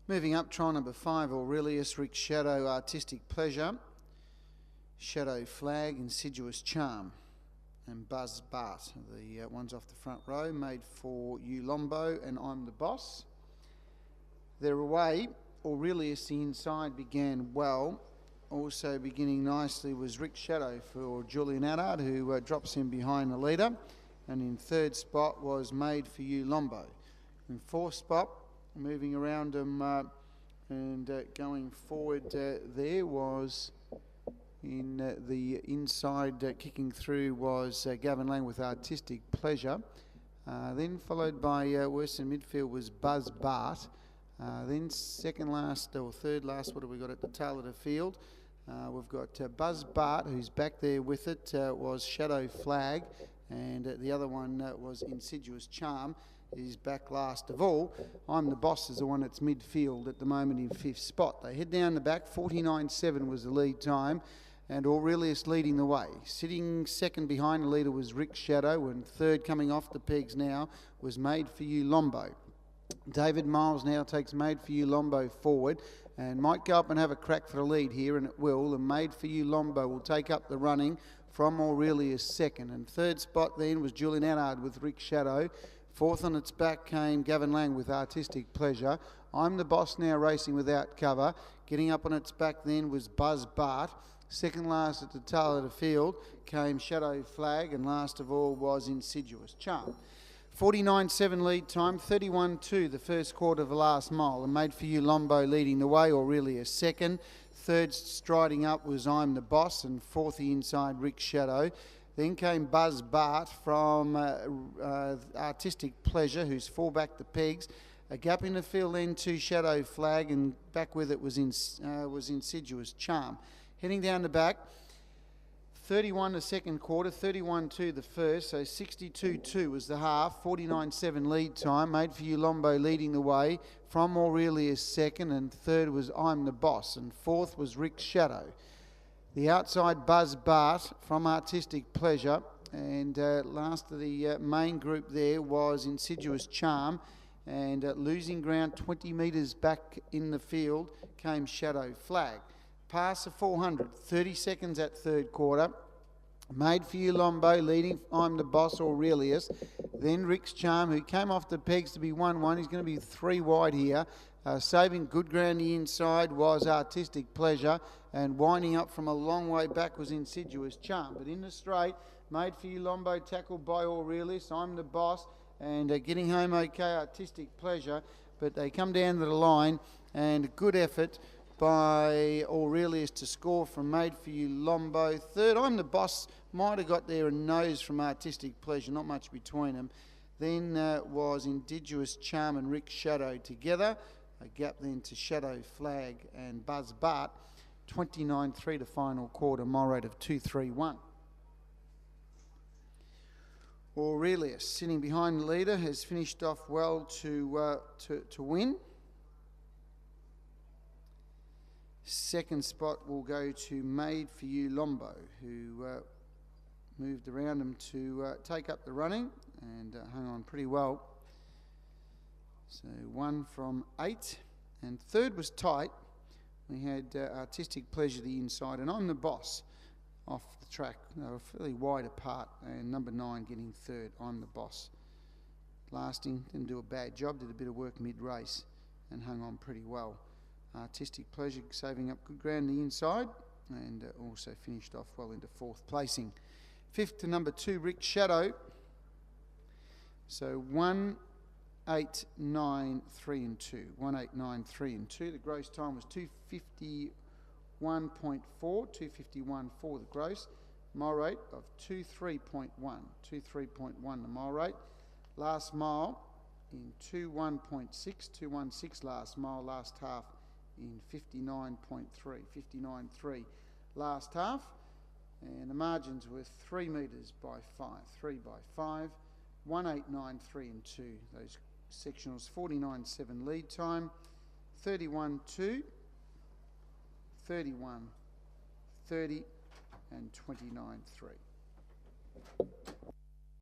Moving up, try number 5, Aurelius, Rick Shadow, Artistic Pleasure, Shadow Flag, Insidious Charm, and Buzz Bart. The ones off the front row, made for you Lombo and I'm the Boss. They're away. Aurelius, the inside, began well. Also beginning nicely was Rick Shadow for Julian Allard, who drops in behind the leader. And in third spot was Made for You Lombo. In fourth spot, moving around them and going forward there was in the inside kicking through was Gavin Lang with Artistic Pleasure. Then followed by Western midfield was Buzz Bart. Then second last or third last, what have we got at the tail of the field? We've got Buzz Bart, who's back there with it, was Shadow Flag, and the other one was Insidious Charm. Is back last of all. I'm the Boss is the one that's midfield at the moment in fifth spot. They head down the back. 49.7 was the lead time, and Aurelius leading the way. Sitting second behind the leader was Rick Shadow, and third coming off the pegs now was Made for You Lombo. David Miles now takes Made for You Lombo forward and might go up and have a crack for the lead here, and it will. And Made for You Lombo will take up the running from Aurelius second. And third spot then was Julian Allard with Rick Shadow. Fourth on its back came Gavin Lang with Artistic Pleasure. I'm the Boss now racing without cover. Getting up on its back then was Buzz Bart. Second last at the tail of the field came Shadow Flag, and last of all was Insidious Charm. 49.7 lead time, 31.2 the first quarter of the last mile, and Made for You Lombo leading the way, Aurelius second. Third striding up was I'm the Boss, and fourth the inside Rick Shadow. Then came Buzz Bart from Artistic Pleasure, who's full back the pegs. A gap in the field then to Shadow Flag, and back with it was Insidious Charm. Heading down the back, 31 the second quarter, 31.2 the first, so 62.2 was the half, 49.7 lead time. Made for You Lombo leading the way from Aurelius second, and third was I'm the Boss, and fourth was Rick Shadow. The outside Buzz Bart from Artistic Pleasure, and last of the main group there was Insidious Charm, and losing ground 20 metres back in the field came Shadow Flag. Pass of 400, 30 seconds at third quarter. Made for You Lombo leading I'm the Boss, Aurelius. Then Rick's Charm, who came off the pegs to be 1-1. He's going to be 3 wide here. Saving good ground the inside was Artistic Pleasure, and winding up from a long way back was Insidious Charm. But in the straight, Made for You Lombo tackled by Aurelius. I'm the Boss, and getting home okay, Artistic Pleasure. But they come down to the line, and a good effort by Aurelius to score from Made for You Lombo. Third, I'm the Boss, might have got there a nose from Artistic Pleasure, not much between them. Then was Insidious Charm and Rick Shadow together. A gap then to Shadow Flag and Buzz Bart. 29.3 to final quarter, mile rate of 2.31. Aurelius, sitting behind the leader, has finished off well to win. Second spot will go to Made for You Lombo, who moved around him to take up the running and hung on pretty well. So 1 from 8, and third was tight. We had Artistic Pleasure the inside, and I'm the Boss off the track. They were fairly wide apart, and number 9 getting third. I'm the Boss. Lasting, didn't do a bad job, did a bit of work mid-race and hung on pretty well. Artistic Pleasure saving up good ground the inside, and also finished off well into 4th placing. 5th to number 2, Rick Shadow. So 1, 8, 9, 3 and 2. 1, 8, 9, 3 and 2. The gross time was 2:51.4. 2:51 for the gross. Mile rate of 2:3.1. 2:3.1 the mile rate. Last mile in 2:1.6. 2:16 last mile. Last half in 59.3. 59.3 last half. And the margins were 3 metres by 5. 3 by 5. 1, 8, 9, 3 and 2. Those sectionals. 49.7 lead time. 31.2. 31, 30 and 29.3.